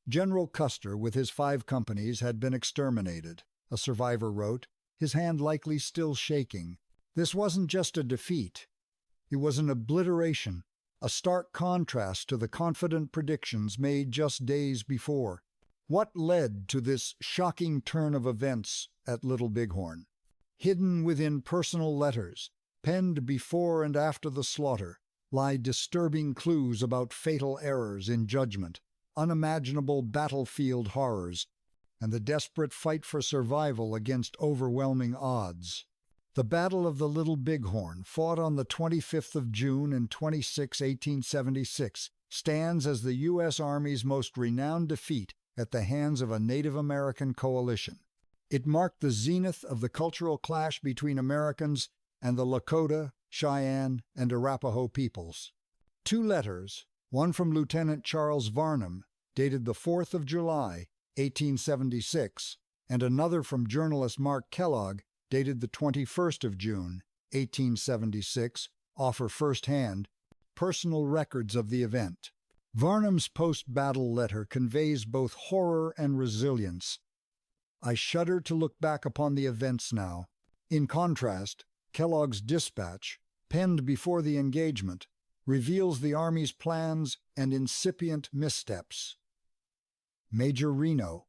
General Custer, with his 5 companies, had been exterminated, a survivor wrote, his hand likely still shaking. This wasn't just a defeat. It was an obliteration, a stark contrast to the confident predictions made just days before. What led to this shocking turn of events at Little Bighorn? Hidden within personal letters, penned before and after the slaughter, lie disturbing clues about fatal errors in judgment, unimaginable battlefield horrors, and the desperate fight for survival against overwhelming odds. The Battle of the Little Bighorn, fought on the 25th of June and 26, 1876, stands as the U.S. Army's most renowned defeat at the hands of a Native American coalition. It marked the zenith of the cultural clash between Americans and the Lakota, Cheyenne, and Arapaho peoples. 2 letters, one from Lieutenant Charles Varnum, dated the 4th of July, 1876, and another from journalist Mark Kellogg, dated the 21st of June, 1876, offer first-hand, personal records of the event. Varnum's post-battle letter conveys both horror and resilience. I shudder to look back upon the events now. In contrast, Kellogg's dispatch, penned before the engagement, reveals the Army's plans and incipient missteps. Major Reno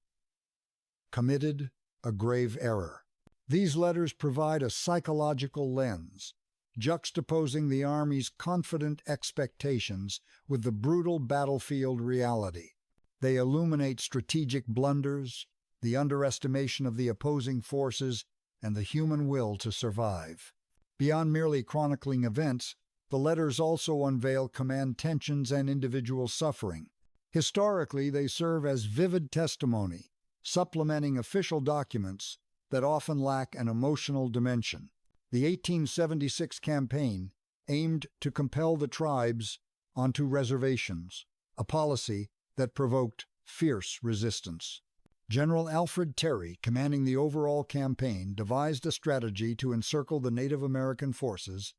committed a grave error. These letters provide a psychological lens, juxtaposing the Army's confident expectations with the brutal battlefield reality. They illuminate strategic blunders, the underestimation of the opposing forces, and the human will to survive. Beyond merely chronicling events, the letters also unveil command tensions and individual suffering. Historically, they serve as vivid testimony, supplementing official documents that often lack an emotional dimension. The 1876 campaign aimed to compel the tribes onto reservations, a policy that provoked fierce resistance. General Alfred Terry, commanding the overall campaign, devised a strategy to encircle the Native American forces,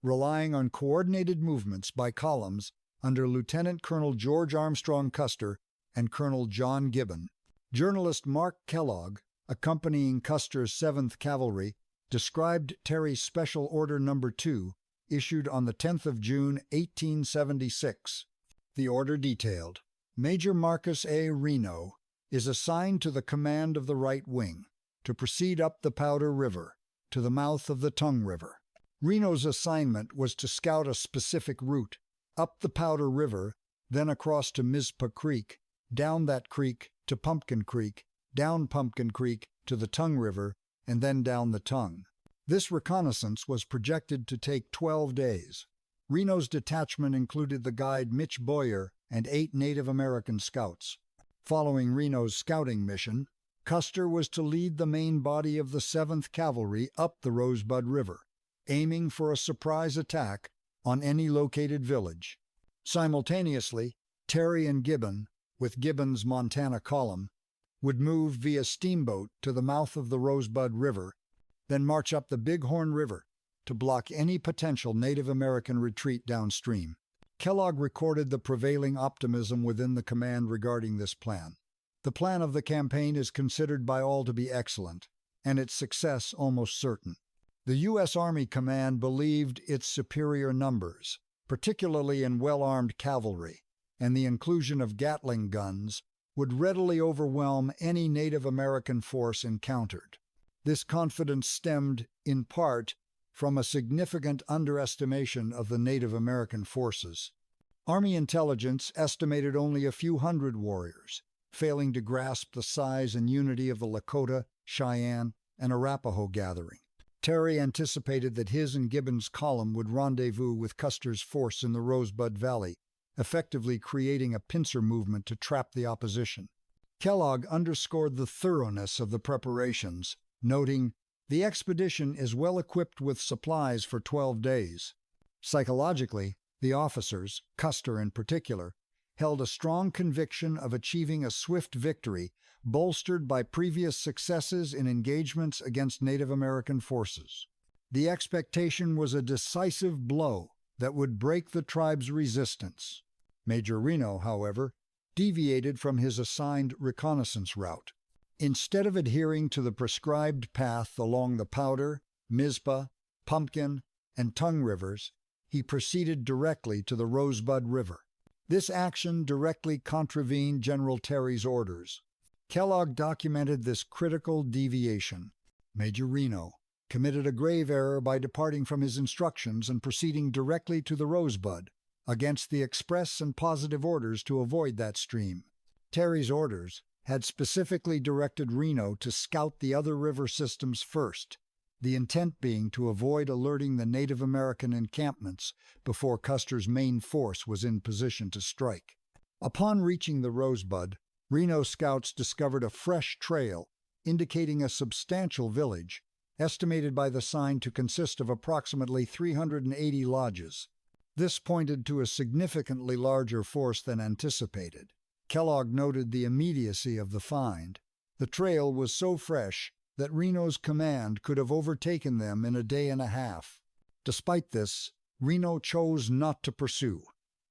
relying on coordinated movements by columns under Lieutenant Colonel George Armstrong Custer and Colonel John Gibbon. Journalist Mark Kellogg, accompanying Custer's 7th Cavalry, described Terry's Special Order No. 2, issued on the 10th of June, 1876. The order detailed, Major Marcus A. Reno is assigned to the command of the right wing, to proceed up the Powder River, to the mouth of the Tongue River. Reno's assignment was to scout a specific route, up the Powder River, then across to Mizpah Creek, down that creek to Pumpkin Creek, down Pumpkin Creek to the Tongue River, and then down the Tongue. This reconnaissance was projected to take 12 days. Reno's detachment included the guide Mitch Boyer and 8 Native American scouts. Following Reno's scouting mission, Custer was to lead the main body of the 7th Cavalry up the Rosebud River, aiming for a surprise attack on any located village. Simultaneously, Terry and Gibbon, with Gibbon's Montana column, would move via steamboat to the mouth of the Rosebud River, then march up the Bighorn River to block any potential Native American retreat downstream. Kellogg recorded the prevailing optimism within the command regarding this plan. The plan of the campaign is considered by all to be excellent, and its success almost certain. The U.S. Army Command believed its superior numbers, particularly in well-armed cavalry, and the inclusion of Gatling guns would readily overwhelm any Native American force encountered. This confidence stemmed, in part, from a significant underestimation of the Native American forces. Army intelligence estimated only a few hundred warriors, failing to grasp the size and unity of the Lakota, Cheyenne, and Arapaho gathering. Terry anticipated that his and Gibbon's column would rendezvous with Custer's force in the Rosebud Valley, effectively creating a pincer movement to trap the opposition. Kellogg underscored the thoroughness of the preparations, noting, "The expedition is well equipped with supplies for 12 days. Psychologically, the officers, Custer in particular, held a strong conviction of achieving a swift victory, bolstered by previous successes in engagements against Native American forces. The expectation was a decisive blow that would break the tribe's resistance. Major Reno, however, deviated from his assigned reconnaissance route. Instead of adhering to the prescribed path along the Powder, Mizpah, Pumpkin, and Tongue rivers, he proceeded directly to the Rosebud River. This action directly contravened General Terry's orders. Kellogg documented this critical deviation. Major Reno committed a grave error by departing from his instructions and proceeding directly to the Rosebud, against the express and positive orders to avoid that stream. Terry's orders had specifically directed Reno to scout the other river systems first, the intent being to avoid alerting the Native American encampments before Custer's main force was in position to strike. Upon reaching the Rosebud, Reno scouts discovered a fresh trail indicating a substantial village, estimated by the sign to consist of approximately 380 lodges. This pointed to a significantly larger force than anticipated. Kellogg noted the immediacy of the find. The trail was so fresh that Reno's command could have overtaken them in a day and a half. Despite this, Reno chose not to pursue.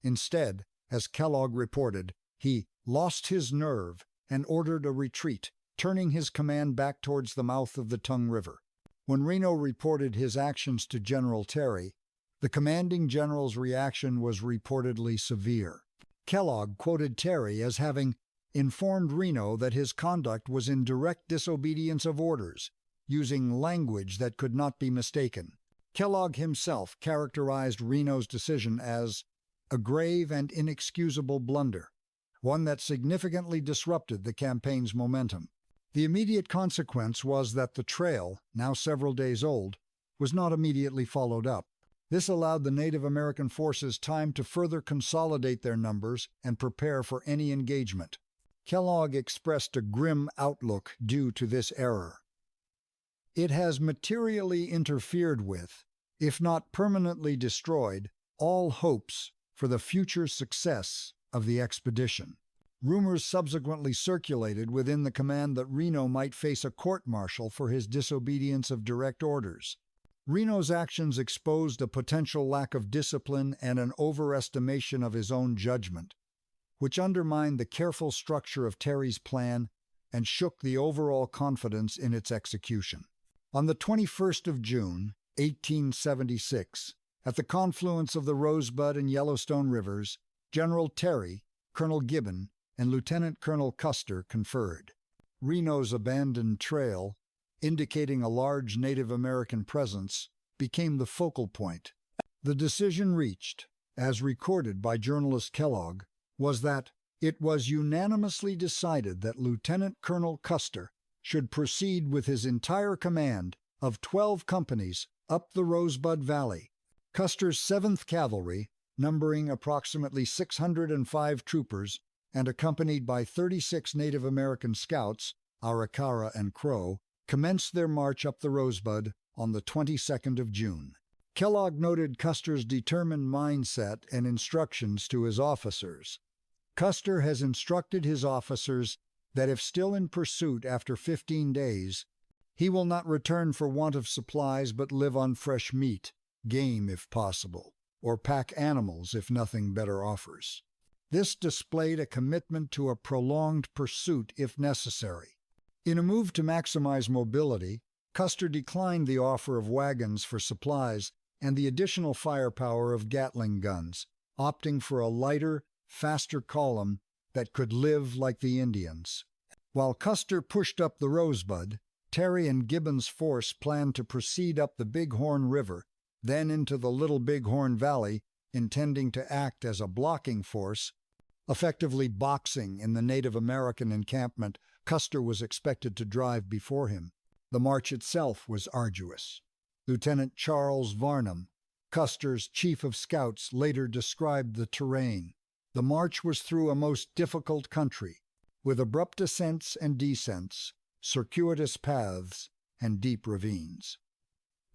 Instead, as Kellogg reported, he lost his nerve and ordered a retreat, turning his command back towards the mouth of the Tongue River. When Reno reported his actions to General Terry, the commanding general's reaction was reportedly severe. Kellogg quoted Terry as having informed Reno that his conduct was in direct disobedience of orders, using language that could not be mistaken. Kellogg himself characterized Reno's decision as a grave and inexcusable blunder, one that significantly disrupted the campaign's momentum. The immediate consequence was that the trail, now several days old, was not immediately followed up. This allowed the Native American forces time to further consolidate their numbers and prepare for any engagement. Kellogg expressed a grim outlook due to this error. It has materially interfered with, if not permanently destroyed, all hopes for the future success of the expedition. Rumors subsequently circulated within the command that Reno might face a court-martial for his disobedience of direct orders. Reno's actions exposed a potential lack of discipline and an overestimation of his own judgment, which undermined the careful structure of Terry's plan and shook the overall confidence in its execution. On the 21st of June, 1876, at the confluence of the Rosebud and Yellowstone rivers, General Terry, Colonel Gibbon, and Lieutenant Colonel Custer conferred. Reno's abandoned trail, indicating a large Native American presence, became the focal point. The decision reached, as recorded by journalist Kellogg, was that it was unanimously decided that Lieutenant Colonel Custer should proceed with his entire command of 12 companies up the Rosebud Valley. Custer's 7th Cavalry, numbering approximately 605 troopers and accompanied by 36 Native American scouts, Arikara and Crow, commenced their march up the Rosebud on the 22nd of June. Kellogg noted Custer's determined mindset and instructions to his officers. Custer has instructed his officers that if still in pursuit after 15 days, he will not return for want of supplies but live on fresh meat, game if possible, or pack animals if nothing better offers. This displayed a commitment to a prolonged pursuit if necessary. In a move to maximize mobility, Custer declined the offer of wagons for supplies and the additional firepower of Gatling guns, opting for a lighter, faster column that could live like the Indians. While Custer pushed up the Rosebud, Terry and Gibbon's force planned to proceed up the Bighorn River, then into the Little Bighorn Valley, intending to act as a blocking force, effectively boxing in the Native American encampment Custer was expected to drive before him. The march itself was arduous. Lieutenant Charles Varnum, Custer's chief of scouts, later described the terrain. The march was through a most difficult country, with abrupt ascents and descents, circuitous paths, and deep ravines.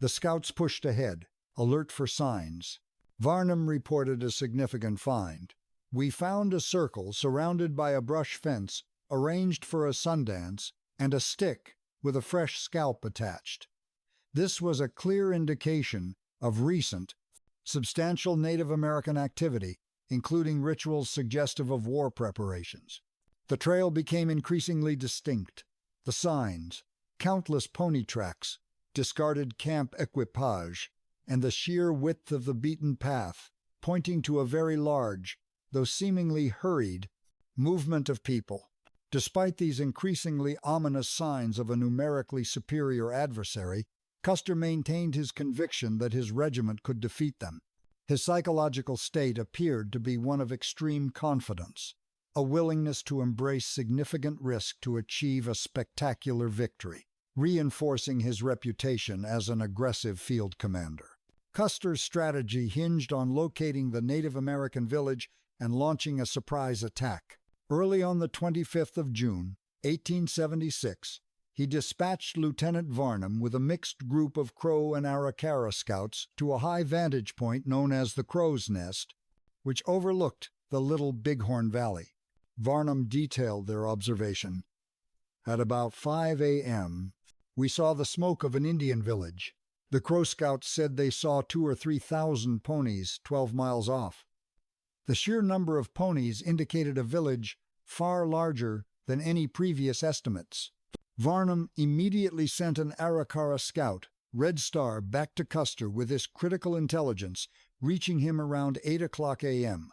The scouts pushed ahead, alert for signs. Varnum reported a significant find. "We found a circle surrounded by a brush fence arranged for a sundance, and a stick with a fresh scalp attached. This was a clear indication of recent, substantial Native American activity including rituals suggestive of war preparations. The trail became increasingly distinct. The signs, countless pony tracks, discarded camp equipage, and the sheer width of the beaten path, pointing to a very large, though seemingly hurried, movement of people. Despite these increasingly ominous signs of a numerically superior adversary, Custer maintained his conviction that his regiment could defeat them. His psychological state appeared to be one of extreme confidence, a willingness to embrace significant risk to achieve a spectacular victory, reinforcing his reputation as an aggressive field commander. Custer's strategy hinged on locating the Native American village and launching a surprise attack. Early on the 25th of June, 1876, he dispatched Lieutenant Varnum with a mixed group of Crow and Arikara scouts to a high vantage point known as the Crow's Nest, which overlooked the Little Bighorn Valley. Varnum detailed their observation. At about 5 a.m., we saw the smoke of an Indian village. The Crow scouts said they saw 2,000 or 3,000 ponies 12 miles off. The sheer number of ponies indicated a village far larger than any previous estimates. Varnum immediately sent an Arikara scout, Red Star, back to Custer with this critical intelligence, reaching him around 8 o'clock a.m.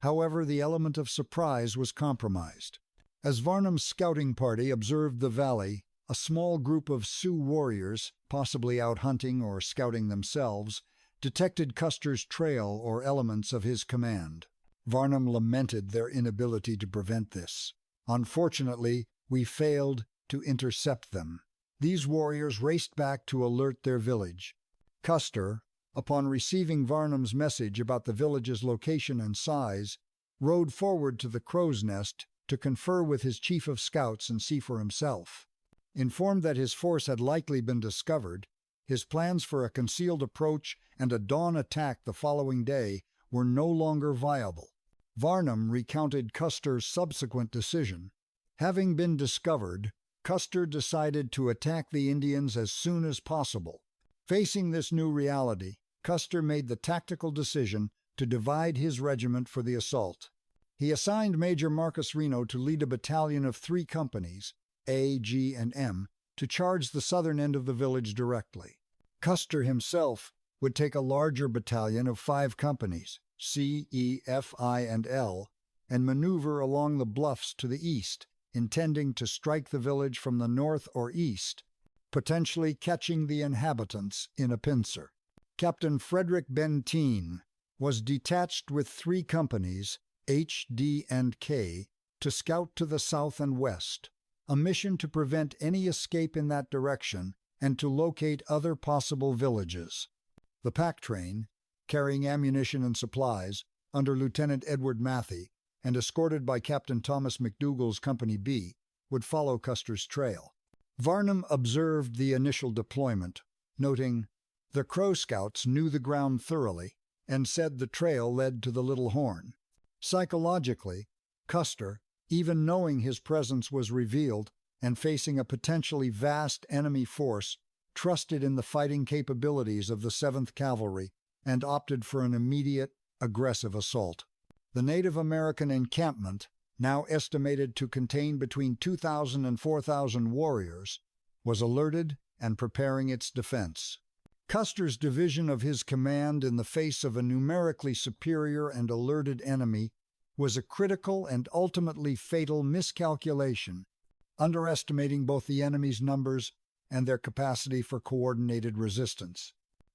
However, the element of surprise was compromised. As Varnum's scouting party observed the valley, a small group of Sioux warriors, possibly out hunting or scouting themselves, detected Custer's trail or elements of his command. Varnum lamented their inability to prevent this. Unfortunately, we failed to intercept them. These warriors raced back to alert their village. Custer, upon receiving Varnum's message about the village's location and size, rode forward to the Crow's Nest to confer with his chief of scouts and see for himself. Informed that his force had likely been discovered, his plans for a concealed approach and a dawn attack the following day were no longer viable. Varnum recounted Custer's subsequent decision. Having been discovered, Custer decided to attack the Indians as soon as possible. Facing this new reality, Custer made the tactical decision to divide his regiment for the assault. He assigned Major Marcus Reno to lead a battalion of 3 companies, A, G, and M, to charge the southern end of the village directly. Custer himself would take a larger battalion of 5 companies, C, E, F, I, and L, and maneuver along the bluffs to the east, intending to strike the village from the north or east, potentially catching the inhabitants in a pincer. Captain Frederick Benteen was detached with 3 companies, H, D, and K, to scout to the south and west, a mission to prevent any escape in that direction and to locate other possible villages. The pack train, carrying ammunition and supplies, under Lieutenant Edward Matthey, and escorted by Captain Thomas McDougall's Company B, would follow Custer's trail. Varnum observed the initial deployment, noting, "The Crow scouts knew the ground thoroughly and said the trail led to the Little Horn." Psychologically, Custer, even knowing his presence was revealed and facing a potentially vast enemy force, trusted in the fighting capabilities of the 7th Cavalry and opted for an immediate, aggressive assault. The Native American encampment, now estimated to contain between 2,000 and 4,000 warriors, was alerted and preparing its defense. Custer's division of his command in the face of a numerically superior and alerted enemy was a critical and ultimately fatal miscalculation, underestimating both the enemy's numbers and their capacity for coordinated resistance.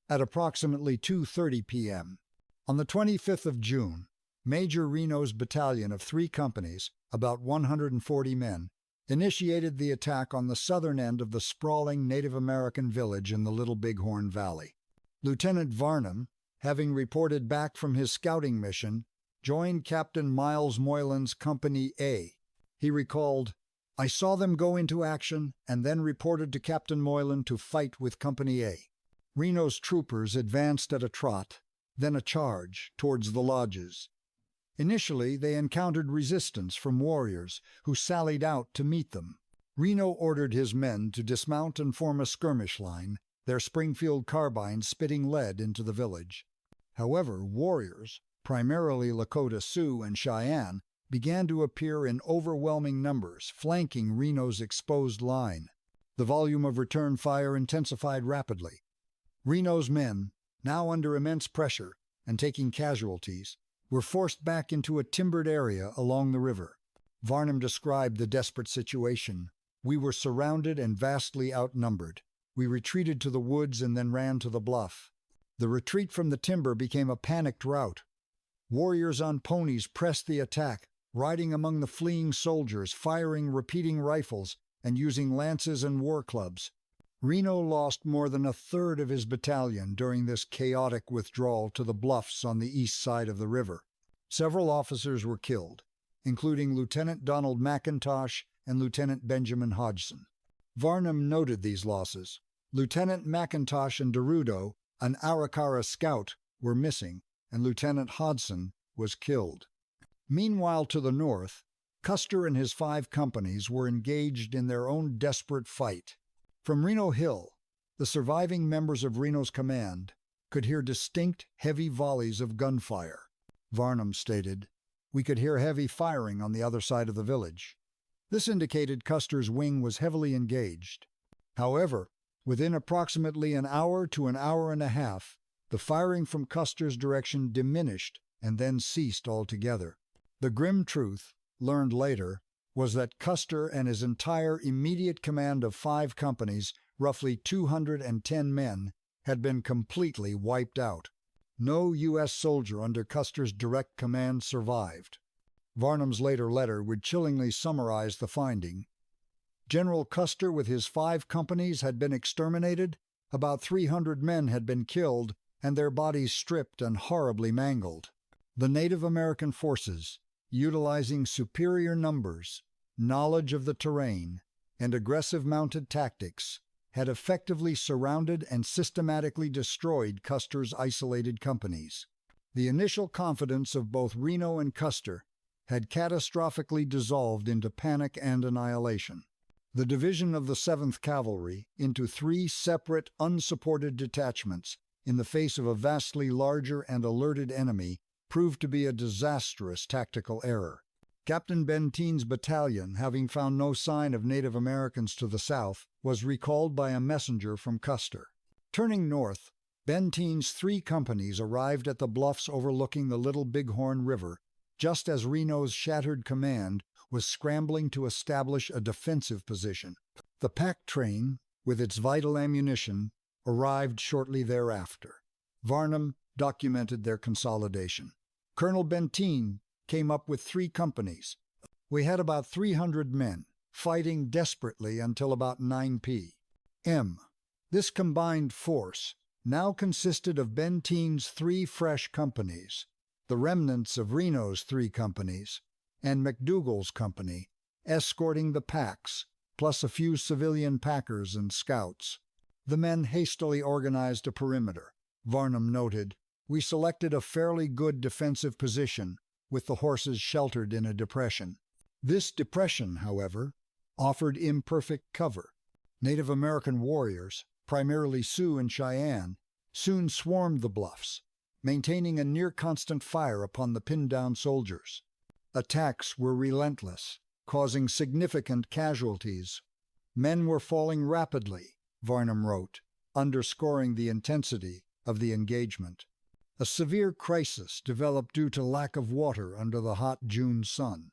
At approximately 2:30 p.m., on the 25th of June, Major Reno's battalion of 3 companies, about 140 men, initiated the attack on the southern end of the sprawling Native American village in the Little Bighorn Valley. Lieutenant Varnum, having reported back from his scouting mission, joined Captain Miles Moylan's Company A. He recalled, "I saw them go into action and then reported to Captain Moylan to fight with Company A." Reno's troopers advanced at a trot, then a charge, towards the lodges. Initially, they encountered resistance from warriors who sallied out to meet them. Reno ordered his men to dismount and form a skirmish line, their Springfield carbines spitting lead into the village. However, warriors, primarily Lakota Sioux and Cheyenne, began to appear in overwhelming numbers, flanking Reno's exposed line. The volume of return fire intensified rapidly. Reno's men, now under immense pressure and taking casualties, were forced back into a timbered area along the river. Varnum described the desperate situation. "We were surrounded and vastly outnumbered. We retreated to the woods and then ran to the bluff. The retreat from the timber became a panicked rout. Warriors on ponies pressed the attack, riding among the fleeing soldiers, firing repeating rifles, and using lances and war clubs. Reno lost more than a third of his battalion during this chaotic withdrawal to the bluffs on the east side of the river. Several officers were killed, including Lieutenant Donald McIntosh and Lieutenant Benjamin Hodgson." Varnum noted these losses. Lieutenant McIntosh and Derudo, an Arikara scout, were missing, and Lieutenant Hodgson was killed. Meanwhile, to the north, Custer and his 5 companies were engaged in their own desperate fight. From Reno Hill, the surviving members of Reno's command could hear distinct, heavy volleys of gunfire. Varnum stated, "We could hear heavy firing on the other side of the village." This indicated Custer's wing was heavily engaged. However, within approximately an hour to an hour and a half, the firing from Custer's direction diminished and then ceased altogether. The grim truth, learned later, was that Custer and his entire immediate command of 5 companies, roughly 210 men, had been completely wiped out. No U.S. soldier under Custer's direct command survived. Varnum's later letter would chillingly summarize the finding. General Custer with his 5 companies had been exterminated, about 300 men had been killed, and their bodies stripped and horribly mangled. The Native American forces, utilizing superior numbers, knowledge of the terrain, and aggressive mounted tactics, had effectively surrounded and systematically destroyed Custer's isolated companies. The initial confidence of both Reno and Custer had catastrophically dissolved into panic and annihilation. The division of the 7th Cavalry into 3 separate, unsupported detachments in the face of a vastly larger and alerted enemy proved to be a disastrous tactical error. Captain Benteen's battalion, having found no sign of Native Americans to the south, was recalled by a messenger from Custer. Turning north, Benteen's 3 companies arrived at the bluffs overlooking the Little Bighorn River, just as Reno's shattered command was scrambling to establish a defensive position. The pack train, with its vital ammunition, arrived shortly thereafter. Varnum documented their consolidation. Colonel Benteen came up with 3 companies. "We had about 300 men, fighting desperately until about 9 p.m. This combined force now consisted of Benteen's 3 fresh companies, the remnants of Reno's 3 companies, and McDougall's company, escorting the packs, plus a few civilian packers and scouts. The men hastily organized a perimeter." Varnum noted, "We selected a fairly good defensive position, with the horses sheltered in a depression. This depression, however, offered imperfect cover. Native American warriors, primarily Sioux and Cheyenne, soon swarmed the bluffs, maintaining a near-constant fire upon the pinned-down soldiers. Attacks were relentless, causing significant casualties. Men were falling rapidly," Varnum wrote, underscoring the intensity of the engagement. A severe crisis developed due to lack of water under the hot June sun.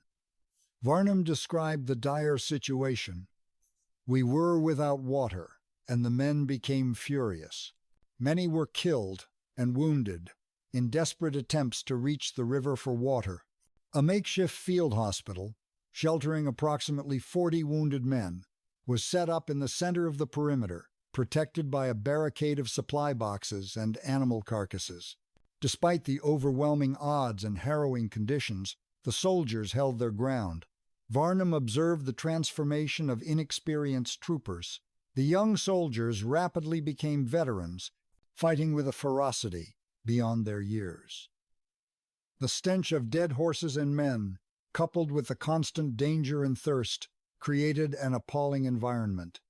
Varnum described the dire situation. "We were without water, and the men became furious. Many were killed and wounded in desperate attempts to reach the river for water. A makeshift field hospital, sheltering approximately 40 wounded men, was set up in the center of the perimeter, protected by a barricade of supply boxes and animal carcasses. Despite the overwhelming odds and harrowing conditions, the soldiers held their ground. Varnum observed the transformation of inexperienced troopers. The young soldiers rapidly became veterans, fighting with a ferocity beyond their years. The stench of dead horses and men, coupled with the constant danger and thirst, created an appalling environment.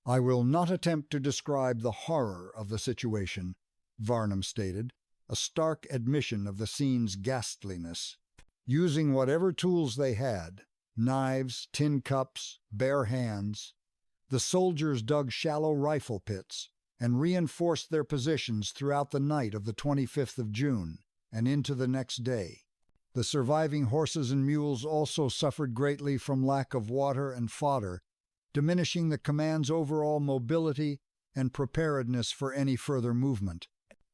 I will not attempt to describe the horror of the situation," Varnum stated. a stark admission of the scene's ghastliness. Using whatever tools they had, knives, tin cups, bare hands, the soldiers dug shallow rifle pits and reinforced their positions throughout the night of the 25th of June and into the next day. The surviving horses and mules also suffered greatly from lack of water and fodder, diminishing the command's overall mobility and preparedness for any further movement.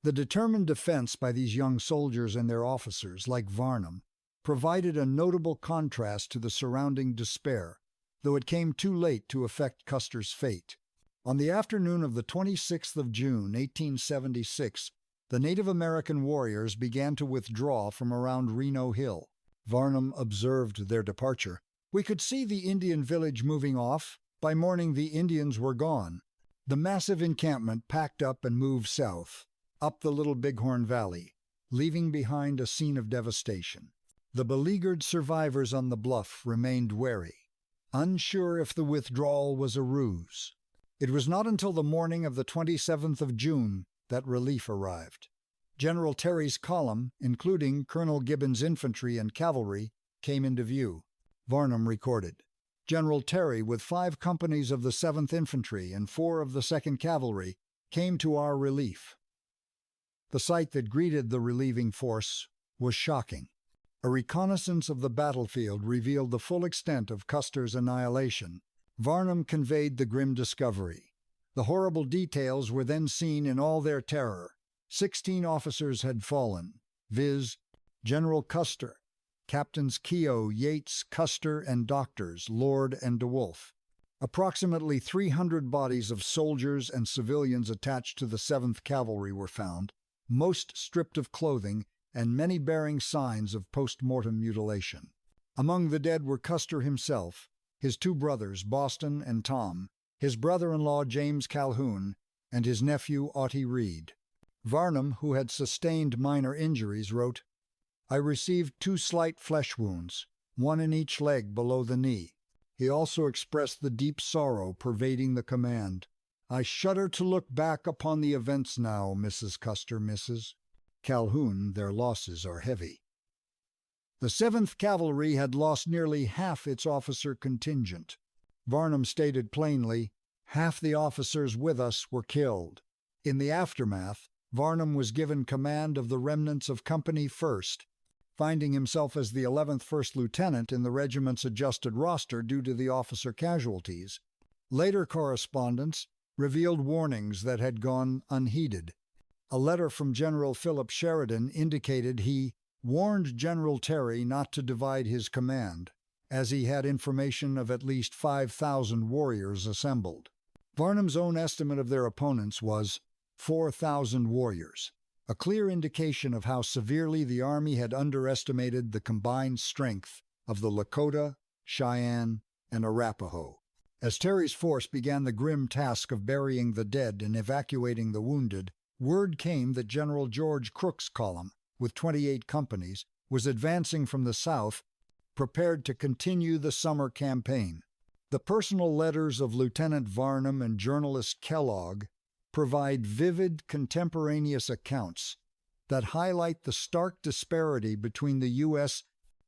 The determined defense by these young soldiers and their officers, like Varnum, provided a notable contrast to the surrounding despair, though it came too late to affect Custer's fate. On the afternoon of the 26th of June, 1876, the Native American warriors began to withdraw from around Reno Hill. Varnum observed their departure. "We could see the Indian village moving off. By morning the Indians were gone." The massive encampment packed up and moved south, up the Little Bighorn Valley, leaving behind a scene of devastation. The beleaguered survivors on the bluff remained wary, unsure if the withdrawal was a ruse. It was not until the morning of the 27th of June that relief arrived. General Terry's column, including Colonel Gibbon's infantry and cavalry, came into view. Varnum recorded, "General Terry, with 5 companies of the 7th Infantry and 4 of the 2nd Cavalry, came to our relief." The sight that greeted the relieving force was shocking. A reconnaissance of the battlefield revealed the full extent of Custer's annihilation. Varnum conveyed the grim discovery. The horrible details were then seen in all their terror. 16 officers had fallen, viz., General Custer, Captains Keogh, Yates, Custer, and Doctors, Lord and DeWolf. Approximately 300 bodies of soldiers and civilians attached to the 7th Cavalry were found, most stripped of clothing and many bearing signs of post-mortem mutilation. Among the dead were Custer himself, his 2 brothers, Boston and Tom, his brother-in-law James Calhoun, and his nephew Otte Reed. Varnum, who had sustained minor injuries, wrote, "I received 2 slight flesh wounds, 1 in each leg below the knee." He also expressed the deep sorrow pervading the command. "I shudder to look back upon the events now, Mrs. Custer, Mrs. Calhoun, their losses are heavy." The 7th Cavalry had lost nearly half its officer contingent. Varnum stated plainly, "Half the officers with us were killed." In the aftermath, Varnum was given command of the remnants of Company 1st, finding himself as the 11th First Lieutenant in the regiment's adjusted roster due to the officer casualties. Later correspondence revealed warnings that had gone unheeded. A letter from General Philip Sheridan indicated he warned General Terry not to divide his command, as he had information of at least 5,000 warriors assembled. Varnum's own estimate of their opponents was 4,000 warriors, a clear indication of how severely the Army had underestimated the combined strength of the Lakota, Cheyenne, and Arapaho. As Terry's force began the grim task of burying the dead and evacuating the wounded, word came that General George Crook's column, with 28 companies, was advancing from the south, prepared to continue the summer campaign. The personal letters of Lieutenant Varnum and journalist Kellogg provide vivid contemporaneous accounts that highlight the stark disparity between the U.S.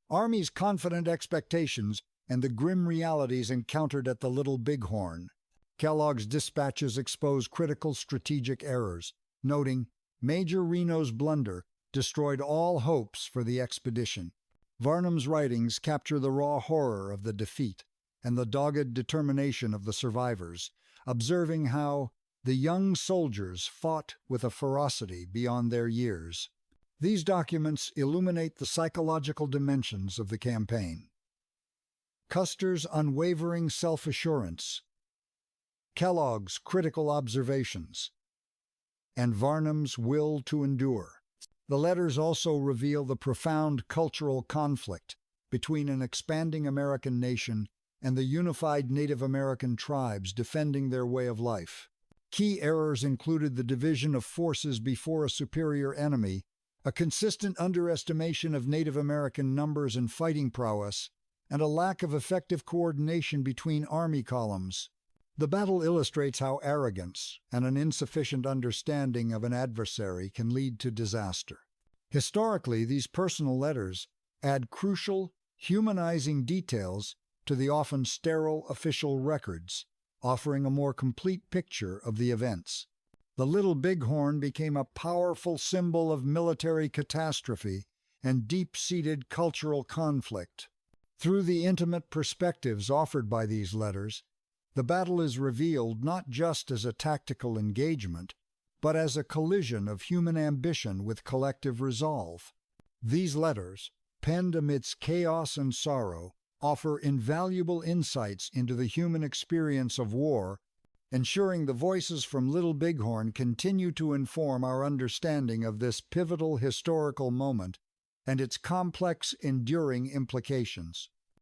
Army's confident expectations and the grim realities encountered at the Little Bighorn. Kellogg's dispatches expose critical strategic errors, noting, "Major Reno's blunder destroyed all hopes for the expedition." Varnum's writings capture the raw horror of the defeat and the dogged determination of the survivors, observing how the young soldiers fought with a ferocity beyond their years. These documents illuminate the psychological dimensions of the campaign. Custer's unwavering self-assurance, Kellogg's critical observations, and Varnum's will to endure. The letters also reveal the profound cultural conflict between an expanding American nation and the unified Native American tribes defending their way of life. Key errors included the division of forces before a superior enemy, a consistent underestimation of Native American numbers and fighting prowess, and a lack of effective coordination between Army columns. The battle illustrates how arrogance and an insufficient understanding of an adversary can lead to disaster. Historically, these personal letters add crucial, humanizing details to the often sterile official records, offering a more complete picture of the events. The Little Bighorn became a powerful symbol of military catastrophe and deep-seated cultural conflict. Through the intimate perspectives offered by these letters, the battle is revealed not just as a tactical engagement, but as a collision of human ambition with collective resolve. These letters, penned amidst chaos and sorrow, offer invaluable insights into the human experience of war, ensuring the voices from Little Bighorn continue to inform our understanding of this pivotal historical moment and its complex, enduring implications.